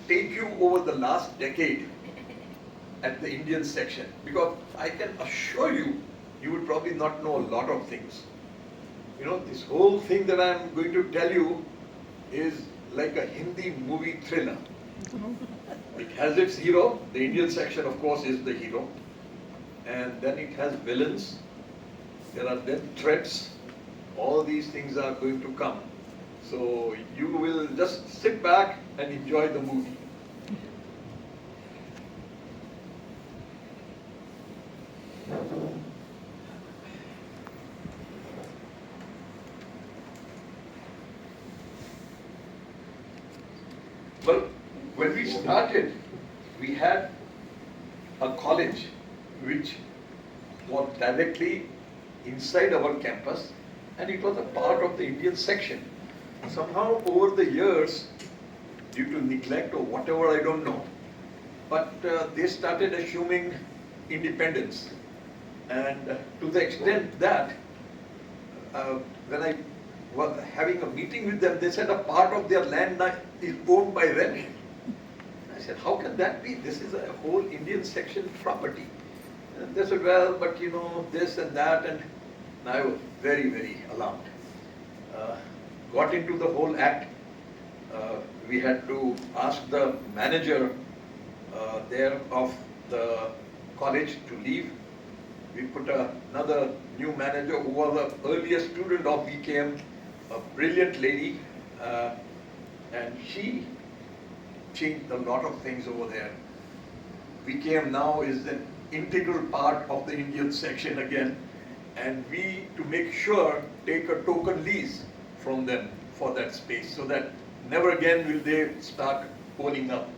take you over the last decade at the Indian section, because I can assure you, you would probably not know a lot of things. You know, this whole thing that I'm going to tell you is like a Hindi movie thriller. It has its hero. The Indian section, of course, is the hero. And then it has villains. There are then threats. All these things are going to come. So you will just sit back and enjoy the movie. Well, when we started, we had a college which was directly inside our campus, and it was a part of the Indian section. Somehow over the years, due to neglect or whatever, I don't know, but they started assuming independence. And to the extent that when I was having a meeting with them, they said a part of their land is owned by them. I said, how can that be? This is a whole Indian section property. And they said, well, but you know, this and that, and I was very, very alarmed. Got into the whole act. We had to ask the manager there of the college to leave. We put another new manager who was an earlier student of VKM, a brilliant lady, and she changed a lot of things over there. VKM now is an integral part of the Indian section again, and we, to make sure, take a token lease from them for that space, so that never again will they start owning up.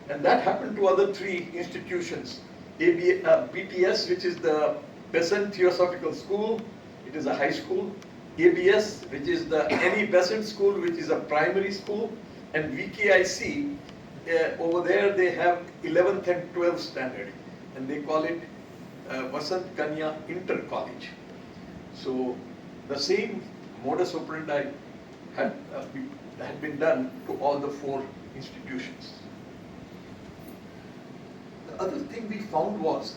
And that happened to other three institutions. BTS, which is the Besant Theosophical School, it is a high school. ABS, which is the Annie Besant School, which is a primary school. And VKIC, over there they have 11th and 12th standard, and they call it Vasant Kanya Inter College. So the same modus operandi had been done to all the four institutions. The other thing we found was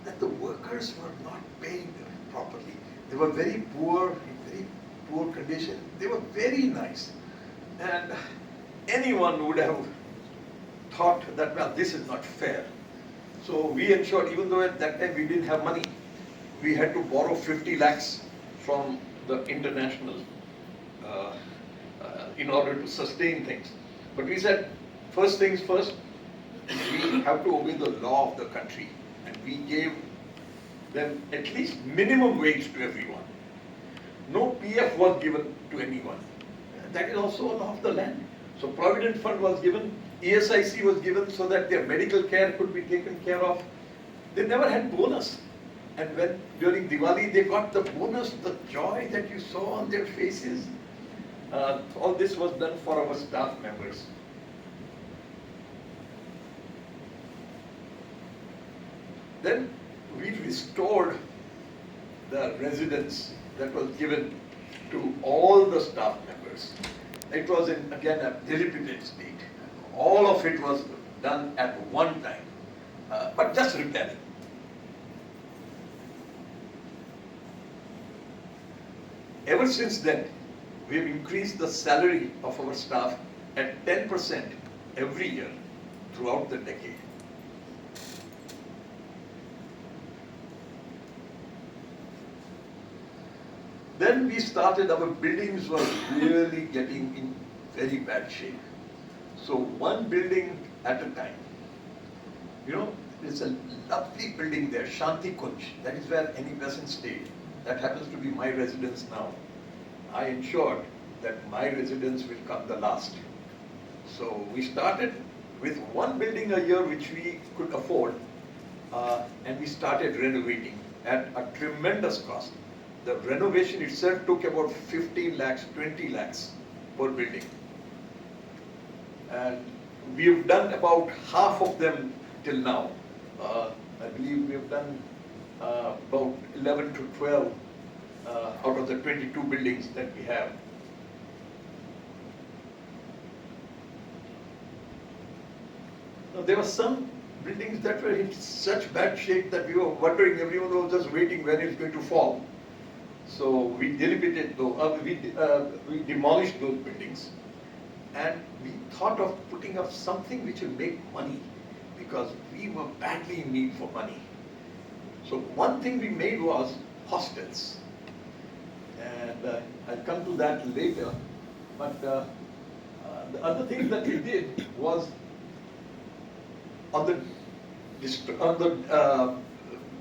that the workers were not paying them properly. They were very poor, in very poor condition. They were very nice. And anyone would have thought that, well, this is not fair. So we ensured, even though at that time we didn't have money, we had to borrow 50 lakhs from the international in order to sustain things. But we said, first things first, we have to obey the law of the country. And we gave them at least minimum wage to everyone. No PF was given to anyone. That is also a law of the land. So Provident Fund was given, ESIC was given so that their medical care could be taken care of. They never had bonus. And when during Diwali they got the bonus, the joy that you saw on their faces, all this was done for our staff members. Then we restored the residence that was given to all the staff members. It was in, again, a dilapidated state. All of it was done at one time, but just repairing. Ever since then, we have increased the salary of our staff at 10% every year throughout the decade. Then we started, our buildings were really getting in very bad shape. So one building at a time. You know, there's a lovely building there, Shanti Kunj. That is where Annie Besant stayed. That happens to be my residence now. I ensured that my residence will come the last. So we started with one building a year which we could afford, and we started renovating at a tremendous cost. The renovation itself took about 15 lakhs, 20 lakhs per building. And we've done about half of them till now. I believe we've done about 11 to 12 out of the 22 buildings that we have. Now, there were some buildings that were in such bad shape that we were wondering, everyone was just waiting when it's going to fall. So we deliberated, we demolished those buildings, and we thought of putting up something which will make money, because we were badly in need for money. So one thing we made was hostels, and I'll come to that later. But the other thing that we did was on the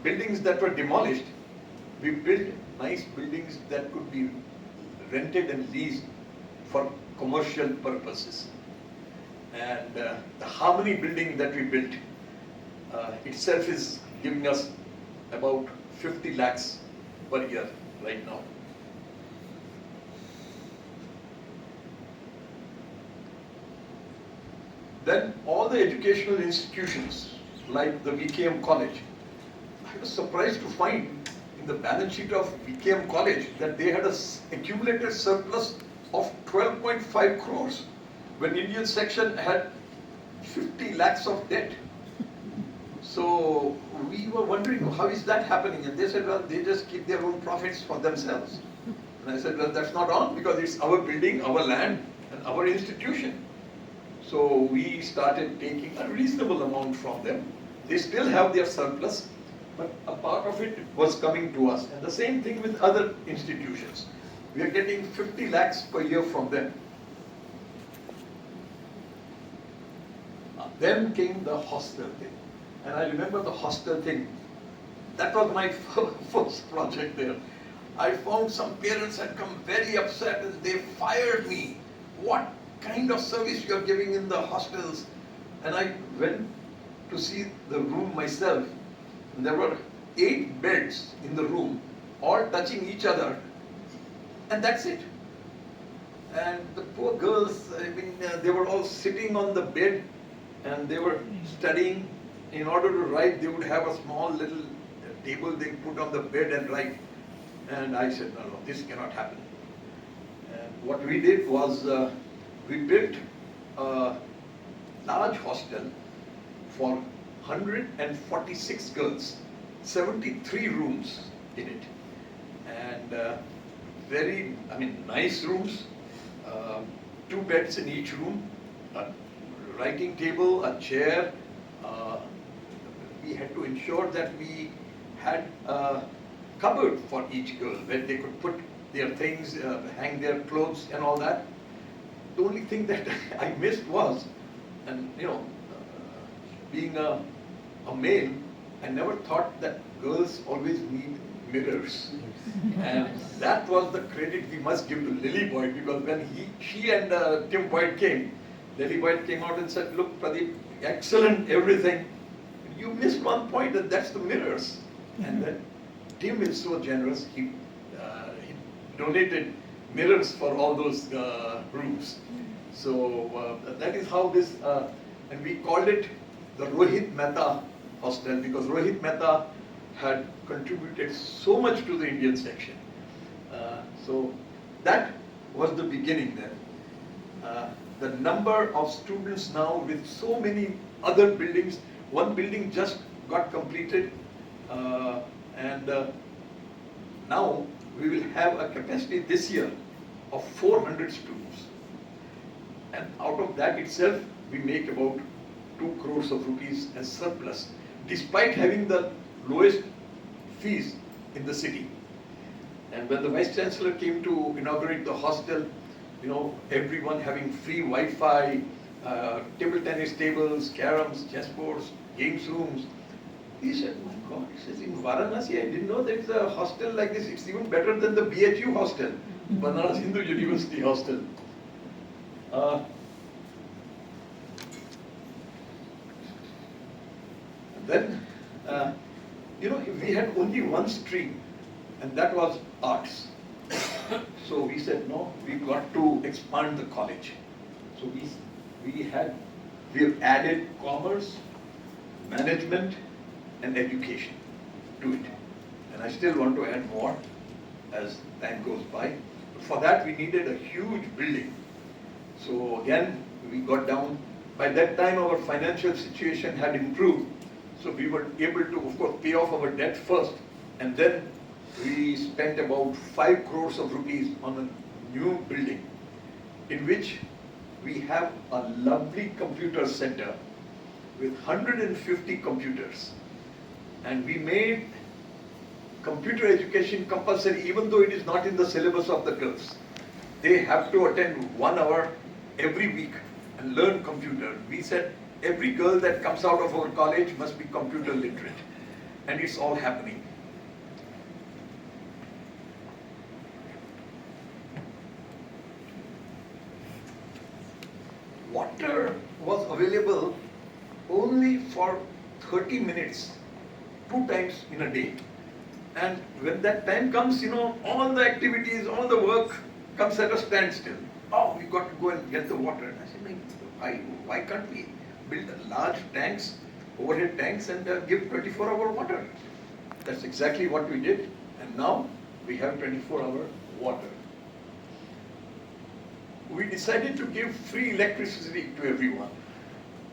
buildings that were demolished, we built nice buildings that could be rented and leased for commercial purposes. And the Harmony building that we built itself is giving us about 50 lakhs per year right now. Then all the educational institutions like the VKM College, I was surprised to find in the balance sheet of VKM College that they had an accumulated surplus of 12.5 crores when Indian section had 50 lakhs of debt. So we were wondering, how is that happening? And they said, well, they just keep their own profits for themselves. And I said, well, that's not on, because it's our building, our land, and our institution. So we started taking a reasonable amount from them. They still have their surplus, but a part of it was coming to us. And the same thing with other institutions. We are getting 50 lakhs per year from them. Then came the hostel thing. And I remember the hostel thing. That was my first project there. I found some parents had come very upset and they fired me. What kind of service you are giving in the hostels? And I went to see the room myself. And there were 8 beds in the room, all touching each other. And that's it. And the poor girls, I mean, they were all sitting on the bed and they were studying. In order to write, they would have a small little table they put on the bed and write. And I said, no, this cannot happen. And what we did was, we built a large hostel for 146 girls, 73 rooms in it. And very, nice rooms, 2 beds in each room, a writing table, a chair. We had to ensure that we had a cupboard for each girl where they could put their things, hang their clothes and all that. The only thing that I missed was, and being a male, I never thought that girls always need mirrors. And that was the credit we must give to Lily Boyd, because when she and Tim Boyd came, Lily Boyd came out and said, look, Pradeep, excellent everything. You missed one point, and that's the mirrors. And then Tim is so generous, he donated mirrors for all those rooms. So that is how this, and we called it the Rohit Mehta Hostel, because Rohit Mehta had contributed so much to the Indian section. So that was the beginning then. The number of students now with so many other buildings, one building just got completed, and now we will have a capacity this year of 400 students. And out of that itself, we make about 2 crores of rupees as surplus, despite having the lowest fees in the city. And when the Vice Chancellor came to inaugurate the hostel, everyone having free Wi-Fi, table tennis tables, caroms, chessboards, games rooms. He said, my God, he says, in Varanasi, I didn't know there is a hostel like this. It's even better than the BHU hostel, Banaras Hindu University hostel. Then, we had only one stream, and that was arts. So we said, no, we got to expand the college. So we have added commerce, management, and education to it. And I still want to add more as time goes by. But for that, we needed a huge building. So again, we got down By that time, our financial situation had improved, so we were able to, of course, pay off our debt first, and then we spent about 5 crores of rupees on a new building, in which we have a lovely computer center with 150 computers, and we made computer education compulsory, even though it is not in the syllabus of the girls. They have to attend 1 hour every week and learn computer. We said every girl that comes out of our college must be computer literate, and it's all happening. Water was available only for 30 minutes, 2 times in a day. And when that time comes, all the activities, all the work comes at a standstill. Oh, we got to go and get the water. And I said, why can't we build large tanks, overhead tanks, and give 24-hour water? That's exactly what we did. And now we have 24-hour water. We decided to give free electricity to everyone.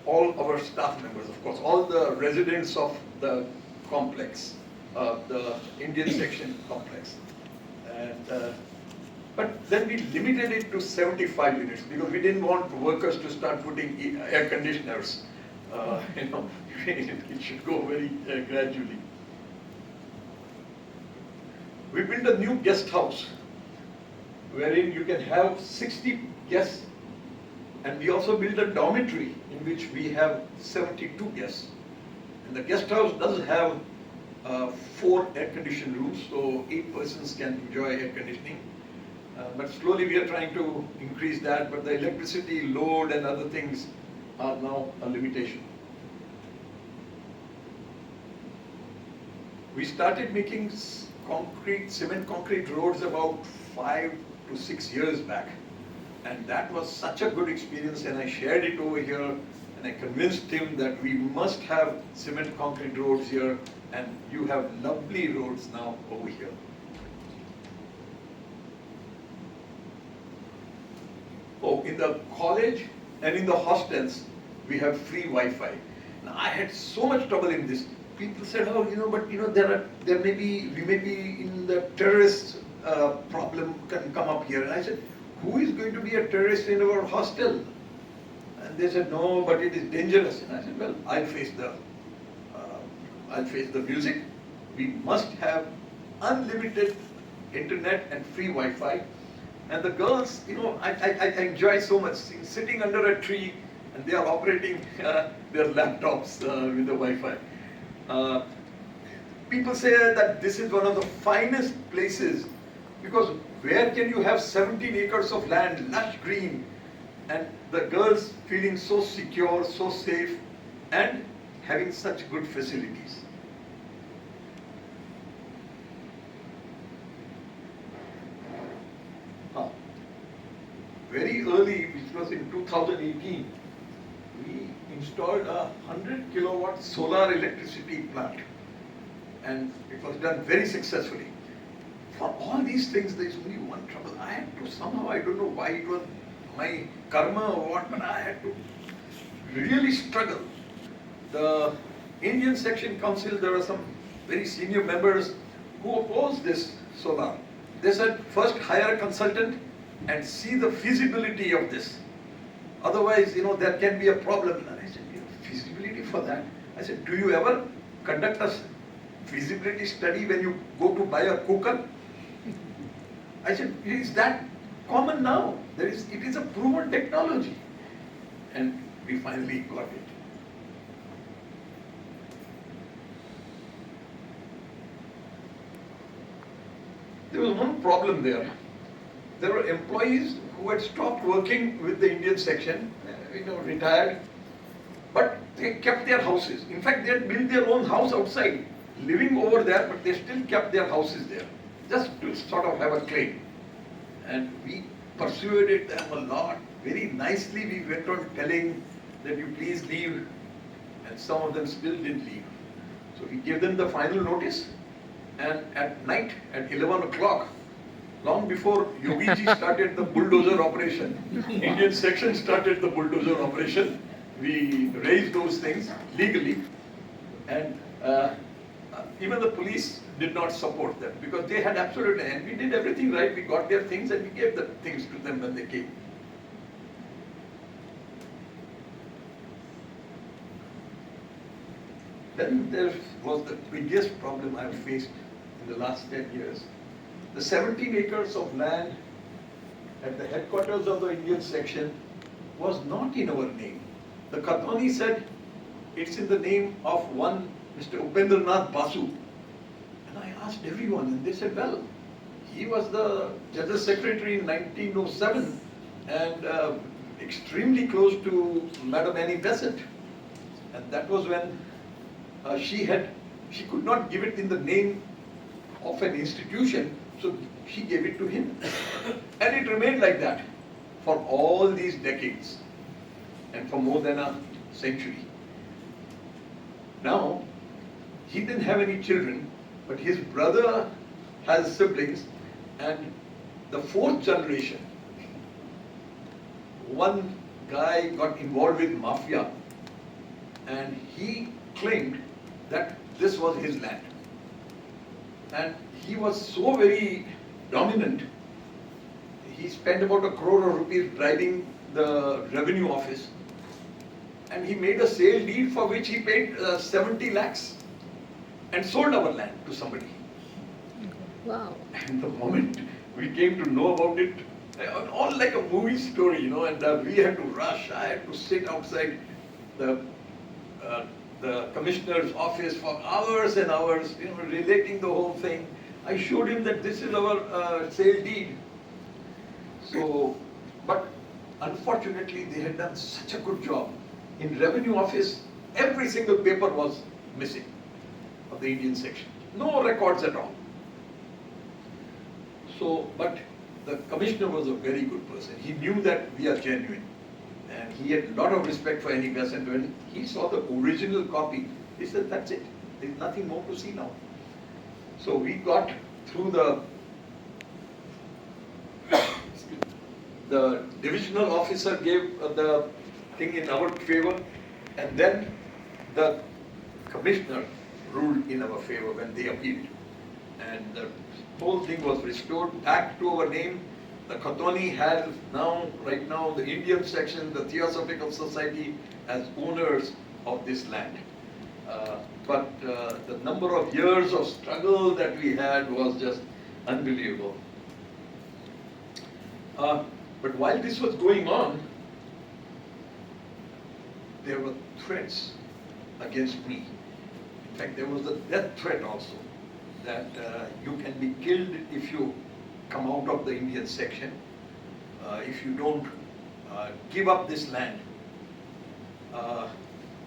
All our staff members, of course, all the residents of the complex, the Indian section complex. And, but then we limited it to 75 units because we didn't want workers to start putting air conditioners. It should go very gradually. We built a new guest house wherein you can have 60 guests, and we also built a dormitory in which we have 72 guests. And the guest house does have 4 air-conditioned rooms, so 8 persons can enjoy air conditioning. But slowly we are trying to increase that, but the electricity load and other things are now a limitation. We started making cement concrete roads about 5 to 6 years back. And that was such a good experience, and I shared it over here, and I convinced him that we must have cement concrete roads here, and you have lovely roads now over here. Oh, in the college and in the hostels, we have free Wi-Fi. Now, I had so much trouble in this. People said, we may be in the terrorist problem can come up here. And I said, who is going to be a terrorist in our hostel? And they said, no, but it is dangerous. And I said, well, I'll face the music. We must have unlimited internet and free Wi-Fi. And the girls, I enjoy so much sitting under a tree, and they are operating their laptops with the Wi-Fi. People say that this is one of the finest places, because where can you have 17 acres of land, lush green, and the girls feeling so secure, so safe, and having such good facilities. Very early, which was in 2018, we installed a 100 kilowatt solar electricity plant, and it was done very successfully. For all these things, there is only one trouble. I had to somehow, I don't know why it was my karma or what, but I had to really struggle. The Indian Section Council, there were some very senior members who opposed this solar. They said, first hire a consultant and see the feasibility of this. Otherwise, there can be a problem. And I said, feasibility for that? I said, do you ever conduct a feasibility study when you go to buy a cooker? I said, is that common now? It is a proven technology. And we finally got it. There was one problem there. There were employees who had stopped working with the Indian section, retired, but they kept their houses. In fact, they had built their own house outside, living over there, but they still kept their houses there, just to sort of have a claim. And we persuaded them a lot. Very nicely we went on telling that you please leave, and some of them still didn't leave. So we gave them the final notice, and at night, at 11 o'clock, long before Yogiji started the bulldozer operation, Indian section started the bulldozer operation, we raised those things legally, and even the police did not support them because they had absolutely, and we did everything right. We got their things and we gave the things to them when they came. Then there was the biggest problem I have faced in the last 10 years. The 17 acres of land at the headquarters of the Indian section was not in our name. The Khatwani said it's in the name of one Mr. Upendranath Basu. And I asked everyone, and they said, well, he was the General Secretary in 1907 and extremely close to Madam Annie Besant. And that was when she could not give it in the name of an institution, so she gave it to him. And it remained like that for all these decades and for more than a century. Now, he didn't have any children, but his brother has siblings, and the fourth generation, one guy got involved with mafia, and he claimed that this was his land. And he was so very dominant, he spent about 1 crore of rupees bribing the revenue office, and he made a sale deed for which he paid 70 lakhs and sold our land to somebody. Wow. And the moment we came to know about it, all like a movie story, you know, and we had to rush. I had to sit outside the commissioner's office for hours and hours, you know, relating the whole thing. I showed him that this is our sale deed. So, but unfortunately, they had done such a good job. In revenue office, every single paper was missing of the Indian section. No records at all. So, but the commissioner was a very good person. He knew that we are genuine. And he had a lot of respect for Annie Besant. When he saw the original copy, he said, that's it. There's nothing more to see now. So we got through the divisional officer gave the thing in our favor, and then the commissioner ruled in our favor when they appealed. And the whole thing was restored back to our name. The Khatwani has now, right now, the Indian section, the Theosophical Society, as owners of this land. But the number of years of struggle that we had was just unbelievable. But while this was going on, there were threats against me. In fact, there was a death threat also, that you can be killed if you come out of the Indian section, if you don't give up this land.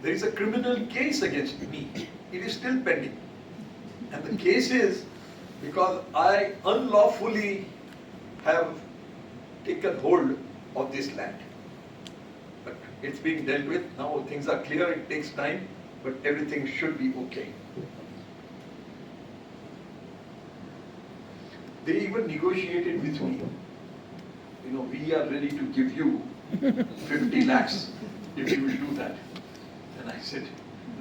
There is a criminal case against me. It is still pending. And the case is because I unlawfully have taken hold of this land. But it's being dealt with. Now things are clear, it takes time, but everything should be okay. They even negotiated with me. You know, we are ready to give you 50 lakhs if you will do that. And I said,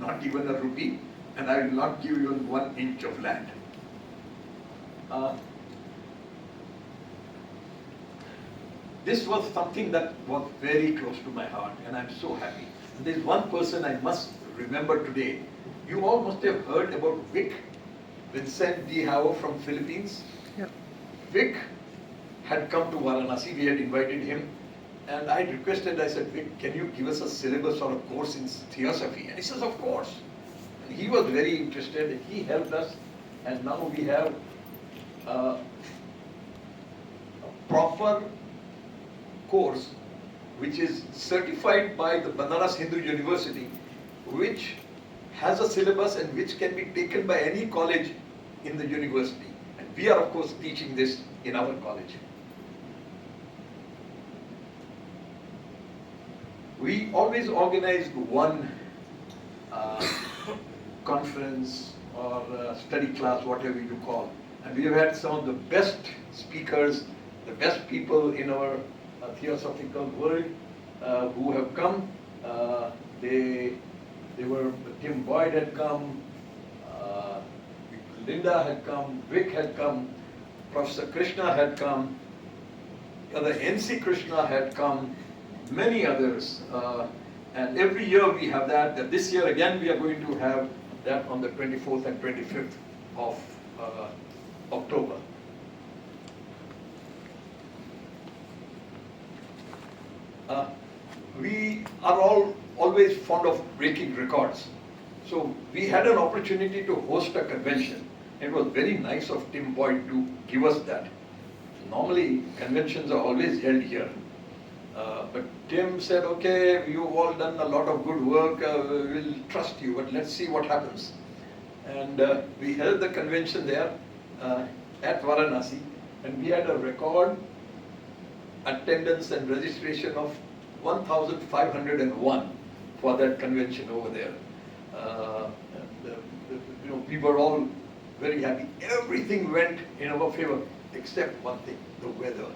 not even a rupee, and I will not give you 1 inch of land. This was something that was very close to my heart, and I'm so happy. And there's one person I must remember today. You all must have heard about Vic, Vincent D. Howe from Philippines. Yep. Vic had come to Varanasi, we had invited him, and I requested, I said, Vic, can you give us a syllabus or a course in theosophy? And he says, of course. And he was very interested, and he helped us, and now we have a proper course which is certified by the Varanasi Hindu University, which has a syllabus and which can be taken by any college in the university. And we are, of course, teaching this in our college. We always organized one conference or study class, whatever you call. And we have had some of the best speakers, the best people in our theosophical world who have come They were, Tim Boyd had come, uh, Linda had come, Vic had come, Professor Krishna had come, the NC Krishna had come, many others. And every year we have that. This year again we are going to have that on the 24th and 25th of October. We are all always fond of breaking records. So we had an opportunity to host a convention. It was very nice of Tim Boyd to give us that. Normally conventions are always held here. But Tim said, okay, you've all done a lot of good work, we'll trust you, but let's see what happens. And we held the convention there at Varanasi, and we had a record attendance and registration of 1,501 for that convention over there. We were all very happy. Everything went in our favor except one thing, the weather.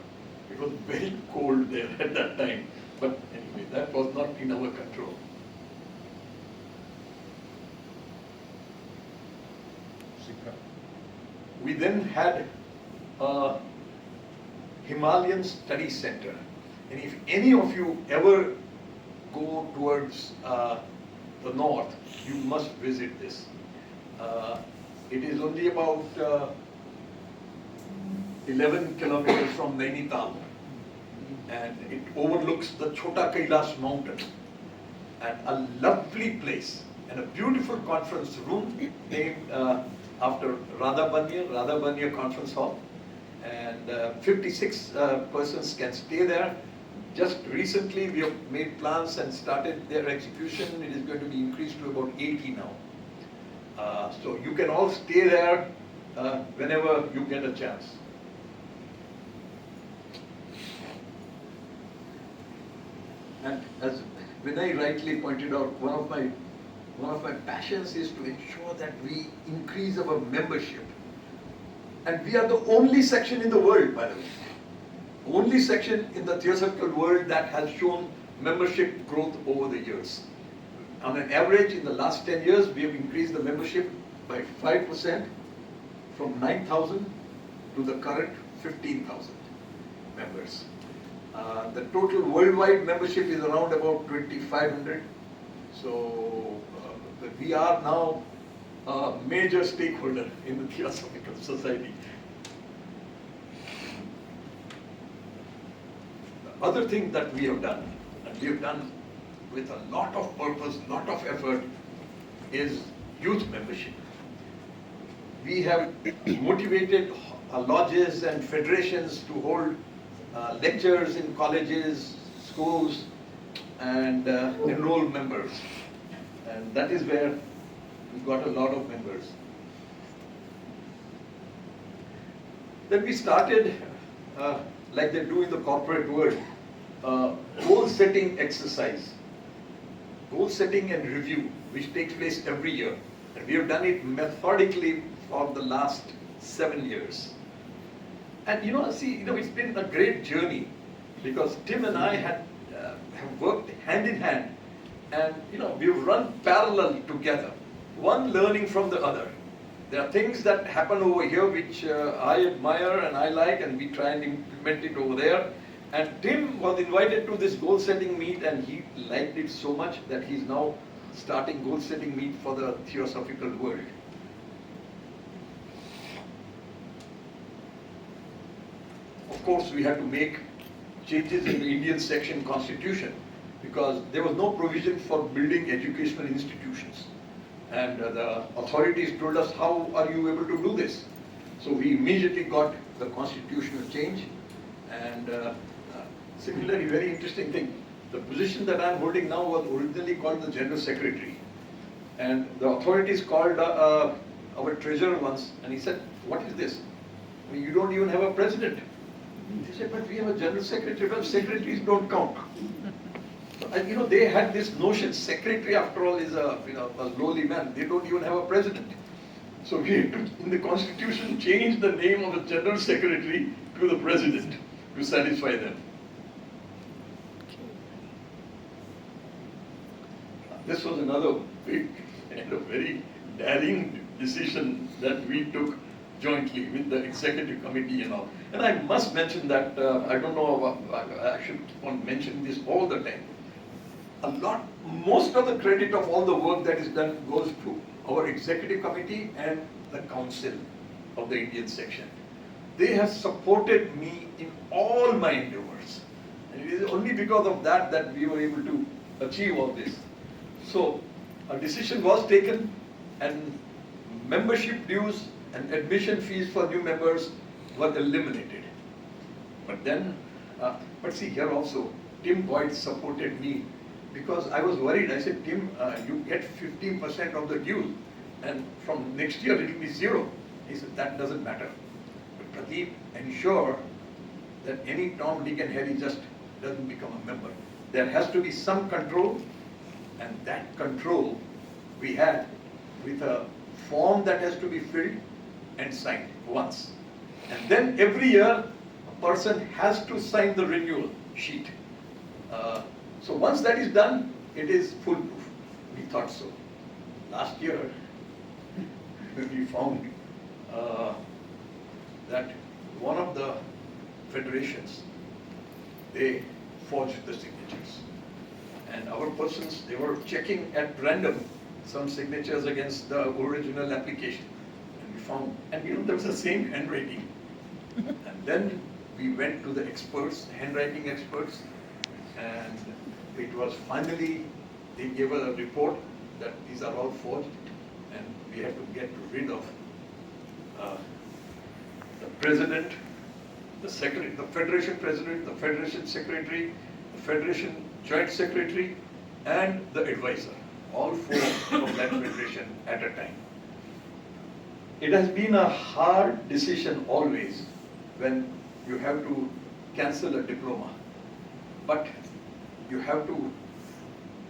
It was very cold there at that time. But anyway, that was not in our control. We then had a Himalayan Study Center. And if any of you ever go towards the north, you must visit this. It is only about 11 kilometers from Nainital, and it overlooks the Chota Kailash mountain, and a lovely place and a beautiful conference room named after Radha Banya Conference Hall, and 56 persons can stay there. Just recently we have made plans and started their execution. It is going to be increased to about 80 now. So you can all stay there whenever you get a chance. And as Vinay rightly pointed out, one of my passions is to ensure that we increase our membership. And we are the only section in the world, by the way, only section in the theosophical world that has shown membership growth over the years. On an average, in the last 10 years, we have increased the membership by 5% from 9,000 to the current 15,000 members. The total worldwide membership is around about 2,500. So we are now a major stakeholder in the Theosophical Society. The other thing that we have done, and we have done with a lot of purpose, lot of effort, is youth membership. We have motivated lodges and federations to hold lectures in colleges, schools, and enroll members. And that is where we got a lot of members. Then we started, like they do in the corporate world, goal setting exercise. Goal setting and review, which takes place every year. And we have done it methodically for the last 7 years. And it's been a great journey, because Tim and I have worked hand in hand, and we've run parallel together, one learning from the other. There are things that happen over here which I admire and I like, and we try and implement it over there. And Tim was invited to this goal setting meet, and he liked it so much that he's now starting goal setting meet for the theosophical world. Of course, we had to make changes in the Indian section constitution, because there was no provision for building educational institutions. And the authorities told us, how are you able to do this? So we immediately got the constitutional change. And similarly, very interesting thing, the position that I'm holding now was originally called the General Secretary. And the authorities called our treasurer once, and he said, what is this? I mean, you don't even have a president. He said, but we have a General Secretary. Well, secretaries don't count. So, they had this notion, secretary after all is a lowly man. They don't even have a president. So we had to, in the constitution, change the name of a General Secretary to the president to satisfy them. This was another big and a very daring decision that we took jointly with the executive committee and all. And I must mention that, I don't know, I should keep on mentioning this all the time. Most of the credit of all the work that is done goes to our executive committee and the council of the Indian section. They have supported me in all my endeavors. And it is only because of that that we were able to achieve all this. So a decision was taken, and membership dues and admission fees for new members were eliminated. But then, but see here also, Tim Boyd supported me because I was worried. I said, Tim, you get 15% of the dues, and from next year it will be 0. He said, that doesn't matter. But Pradeep, ensure that any Tom, Dick and Harry just doesn't become a member. There has to be some control, and that control we had with a form that has to be filled and signed once. And then every year, a person has to sign the renewal sheet. So once that is done, it is foolproof. We thought so. Last year, we found that one of the federations, they forged the signatures. And our persons, they were checking at random some signatures against the original application. And we found, and there was the same handwriting. And then we went to the experts, handwriting experts, and it was finally, they gave us a report that these are all forged, and we had to get rid of the president, the secretary, the federation president, the federation secretary, the federation joint secretary, and the advisor, all 4 from that federation at a time. It has been a hard decision always when you have to cancel a diploma, but you have to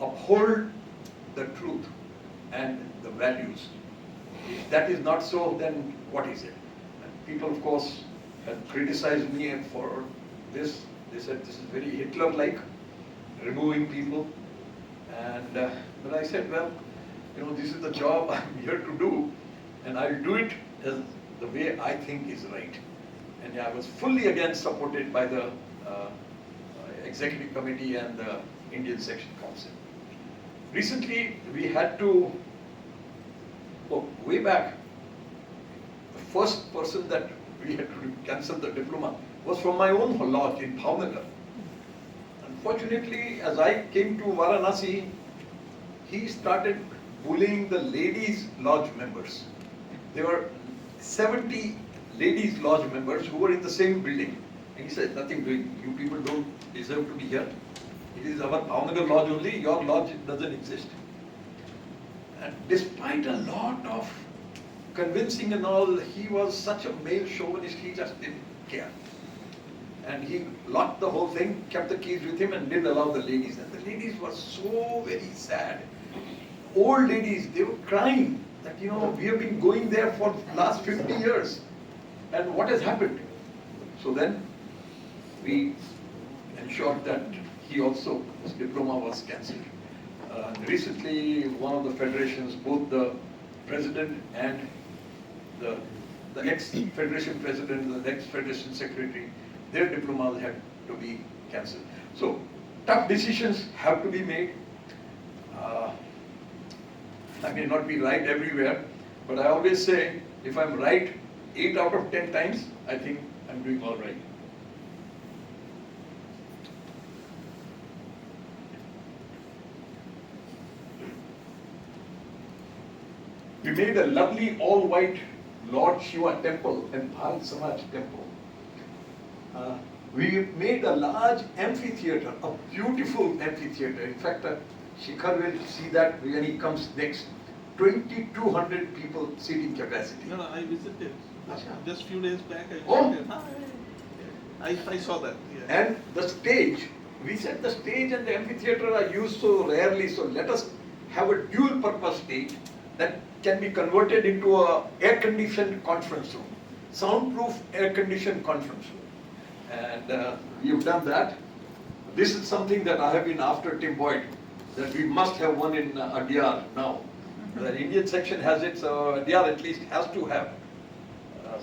uphold the truth and the values. If that is not so, then what is it? And people, of course, have criticized me for this. They said this is very Hitler-like, removing people. And but I said, well, this is the job I'm here to do, and I'll do it as the way I think is right. And I was fully again supported by the executive committee and the Indian Section Council. Recently, we had to go way back. The first person that we had to cancel the diploma was from my own lodge in Bhavnagar. Unfortunately, as I came to Varanasi, he started bullying the ladies' lodge members. There were 70 ladies' lodge members who were in the same building. And he said, nothing doing. You people don't deserve to be here. It is our Bhavnagar lodge only. Your lodge doesn't exist. And despite a lot of convincing and all, he was such a male chauvinist, he just didn't care. And he locked the whole thing, kept the keys with him, and didn't allow the ladies. And the ladies were so very sad. Old ladies, they were crying that, we have been going there for the last 50 years. And what has happened? So then we ensured that his diploma was cancelled. Recently, one of the federations, both the president and the ex-federation president, the ex-federation secretary, their diplomas had to be cancelled. So tough decisions have to be made. I may not be right everywhere, but I always say, if I'm right 8 out of 10 times, I think I'm doing all right. We made a lovely all-white Lord Shiva temple and Bharat Samaj temple. We made a large amphitheater, a beautiful amphitheater. In fact, Shikhar will see that when he comes next. 2,200 people seating capacity. No, I visited. Just few days back I visited. I saw that. Yeah. And the stage, we said the stage and the amphitheater are used so rarely, so let us have a dual purpose stage that can be converted into a air-conditioned conference room, soundproof air-conditioned conference room. And we have done that. This is something that I have been after Tim Boyd that we must have one in Adyar now. The Indian section has it, so Adyar at least has to have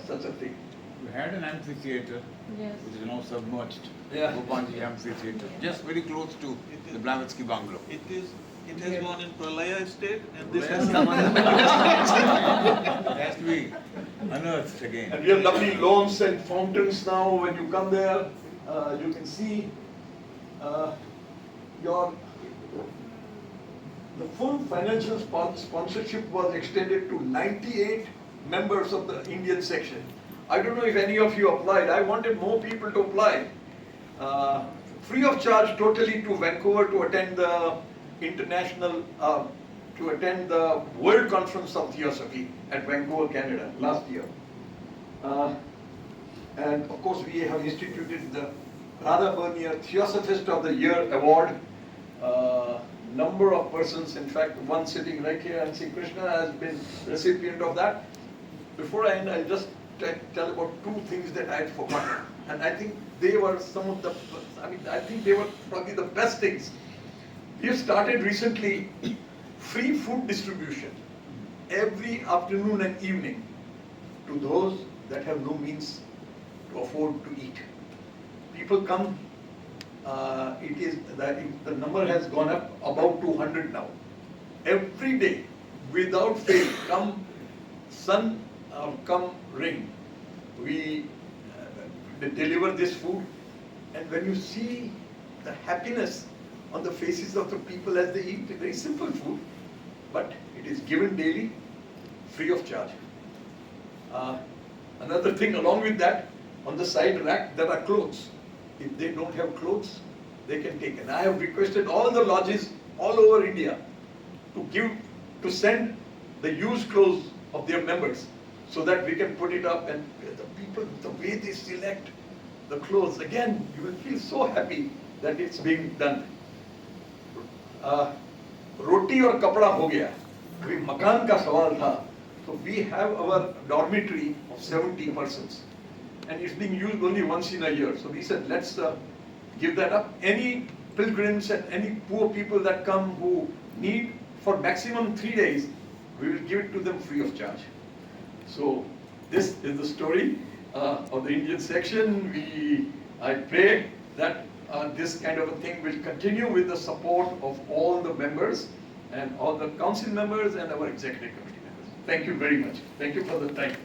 such a thing. We had an amphitheater, Yes. which is now submerged. Yeah. Gopanji amphitheater, just very close to the Blavatsky bungalow. It has gone in Pralaya state and this has come It has to be unearthed again. And we have lovely lawns and fountains now. When you come there, you can see the full financial sponsorship was extended to 98 members of the Indian section. I don't know if any of you applied. I wanted more people to apply. Free of charge totally to Vancouver to attend the international, to attend the World Conference of Theosophy at Vancouver, Canada last year. And of course we have instituted the Radha Bernier Theosophist of the Year award. Number of persons, in fact one sitting right here, and Sri Krishna has been recipient of that. Before I end, I'll just tell about two things that I had forgotten. And I think they were some of the, I think they were probably the best things. We have started recently free food distribution every afternoon and evening to those that have no means to afford to eat. People come, the number has gone up about 200 now. Every day, without fail, come sun or come rain, we deliver this food, and when you see the happiness on the faces of the people as they eat very simple food, but it is given daily, free of charge. Another thing along with that, on the side rack there are clothes. If they don't have clothes, they can take. And I have requested all the lodges all over India to send the used clothes of their members, so that we can put it up, and the people, the way they select the clothes, again, you will feel so happy that it's being done. Roti और कपड़ा हो गया, अभी मकान का सवाल था. So we have our dormitory of 70 persons, and it's being used only once in a year. So we said, let's give that up. Any pilgrims and any poor people that come who need for maximum 3 days, we will give it to them free of charge. So this is the story of the Indian section. I pray that this kind of a thing will continue with the support of all the members and all the council members and our executive committee members. Thank you very much. Thank you for the time.